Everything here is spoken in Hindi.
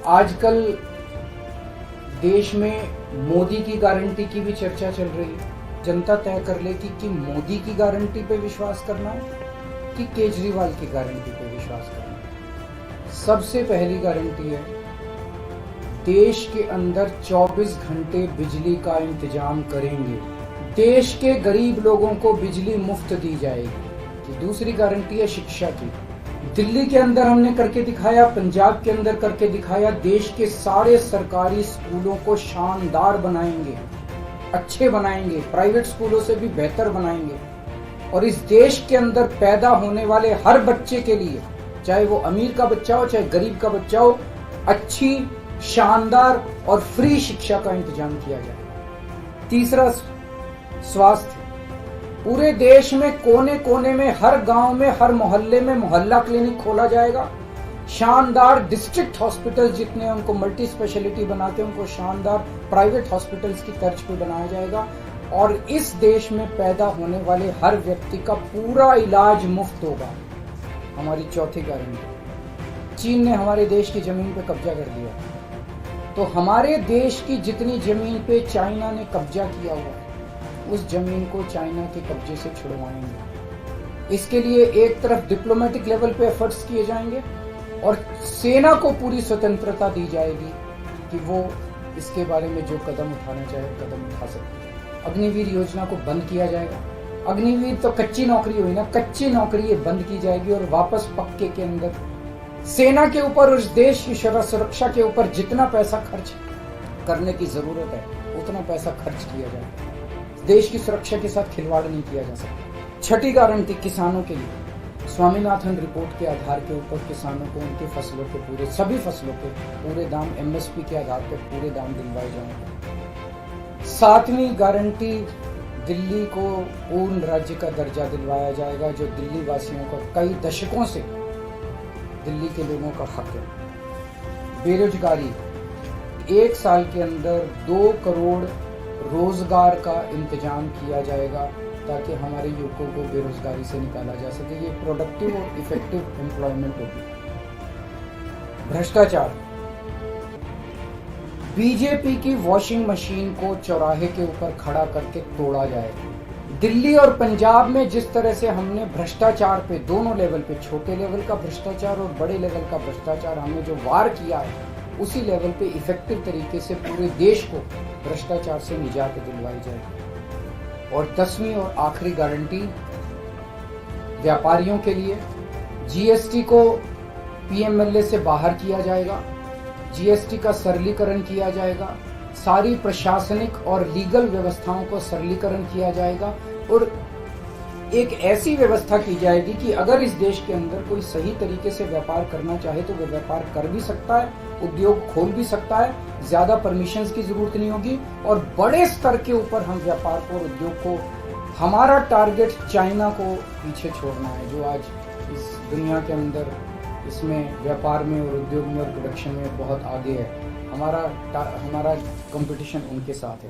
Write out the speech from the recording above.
आजकल देश में मोदी की गारंटी की भी चर्चा चल रही है। जनता तय कर लेगी कि मोदी की गारंटी पे विश्वास करना है कि केजरीवाल की गारंटी पे विश्वास करना है। सबसे पहली गारंटी है, देश के अंदर 24 घंटे बिजली का इंतजाम करेंगे, देश के गरीब लोगों को बिजली मुफ्त दी जाएगी। दूसरी गारंटी है शिक्षा की। दिल्ली के अंदर हमने करके दिखाया, पंजाब के अंदर करके दिखाया, देश के सारे सरकारी स्कूलों को शानदार बनाएंगे, अच्छे बनाएंगे, प्राइवेट स्कूलों से भी बेहतर बनाएंगे। और इस देश के अंदर पैदा होने वाले हर बच्चे के लिए, चाहे वो अमीर का बच्चा हो चाहे गरीब का बच्चा हो, अच्छी शानदार और फ्री शिक्षा का इंतजाम किया जाए। तीसरा, स्वास्थ्य। पूरे देश में कोने कोने में, हर गांव में, हर मोहल्ले में मोहल्ला क्लिनिक खोला जाएगा। शानदार डिस्ट्रिक्ट हॉस्पिटल जितने उनको मल्टी स्पेशलिटी बनाते हैं, उनको शानदार प्राइवेट हॉस्पिटल्स की तर्ज पे बनाया जाएगा। और इस देश में पैदा होने वाले हर व्यक्ति का पूरा इलाज मुफ्त होगा। हमारी चौथी गारंटी, चीन ने हमारे देश की जमीन पे कब्जा कर लिया, तो हमारे देश की जितनी जमीन पे चाइना ने कब्जा किया हुआ है, उस जमीन को चाइना के कब्जे से छुड़वाएंगे। इसके लिए एक तरफ डिप्लोमेटिक लेवल पे एफर्ट्स किए जाएंगे और सेना को पूरी स्वतंत्रता दी जाएगी कि वो इसके बारे में जो कदम उठाना चाहे कदम उठा सकते हैं। अग्निवीर योजना को बंद किया जाएगा। अग्निवीर तो कच्ची नौकरी हुई ना, कच्ची नौकरी ये बंद की जाएगी और वापस पक्के के अंदर सेना के ऊपर, उस देश की सुरक्षा के ऊपर जितना पैसा खर्च करने की जरूरत है उतना पैसा खर्च किया जाएगा। देश की सुरक्षा के साथ खिलवाड़ नहीं किया जा सकता। छठी गारंटी, किसानों के लिए स्वामीनाथन रिपोर्ट के आधार के ऊपर किसानों को उनकी फसलों के पूरे, सभी फसलों के पूरे दाम एमएसपी के आधार पर पूरे दाम दिलवाए जाएंगे। सातवीं गारंटी, दिल्ली को पूर्ण राज्य का दर्जा दिलवाया जाएगा, जो दिल्ली वासियों को कई दशकों से दिल्ली के लोगों का हक है। बेरोजगारी, 1 साल के अंदर 2 करोड़ रोजगार का इंतजाम किया जाएगा ताकि हमारे युवकों को बेरोजगारी से निकाला जा सके। ये प्रोडक्टिव और इफेक्टिव एम्प्लॉयमेंट होगी। भ्रष्टाचार, बीजेपी की वॉशिंग मशीन को चौराहे के ऊपर खड़ा करके तोड़ा जाएगा। दिल्ली और पंजाब में जिस तरह से हमने भ्रष्टाचार पे, दोनों लेवल पे, छोटे लेवल का भ्रष्टाचार और बड़े लेवल का भ्रष्टाचार हमने जो वार किया है, उसी लेवल पे इफेक्टिव तरीके से पूरे देश को भ्रष्टाचार से निजात दिलवाई जाएगी। और 10वीं और आखिरी गारंटी, व्यापारियों के लिए जीएसटी को पीएमएलए से बाहर किया जाएगा, जीएसटी का सरलीकरण किया जाएगा, सारी प्रशासनिक और लीगल व्यवस्थाओं को सरलीकरण किया जाएगा और एक ऐसी व्यवस्था की जाएगी कि अगर इस देश के अंदर कोई सही तरीके से व्यापार करना चाहे तो वह व्यापार कर भी सकता है, उद्योग खोल भी सकता है, ज्यादा परमिशंस की जरूरत नहीं होगी और बड़े स्तर के ऊपर हम व्यापार को और उद्योग को, हमारा टारगेट चाइना को पीछे छोड़ना है, जो आज इस दुनिया के अंदर इसमें व्यापार में और उद्योग में और प्रोडक्शन में बहुत आगे है। हमारा कंपटीशन उनके साथ है।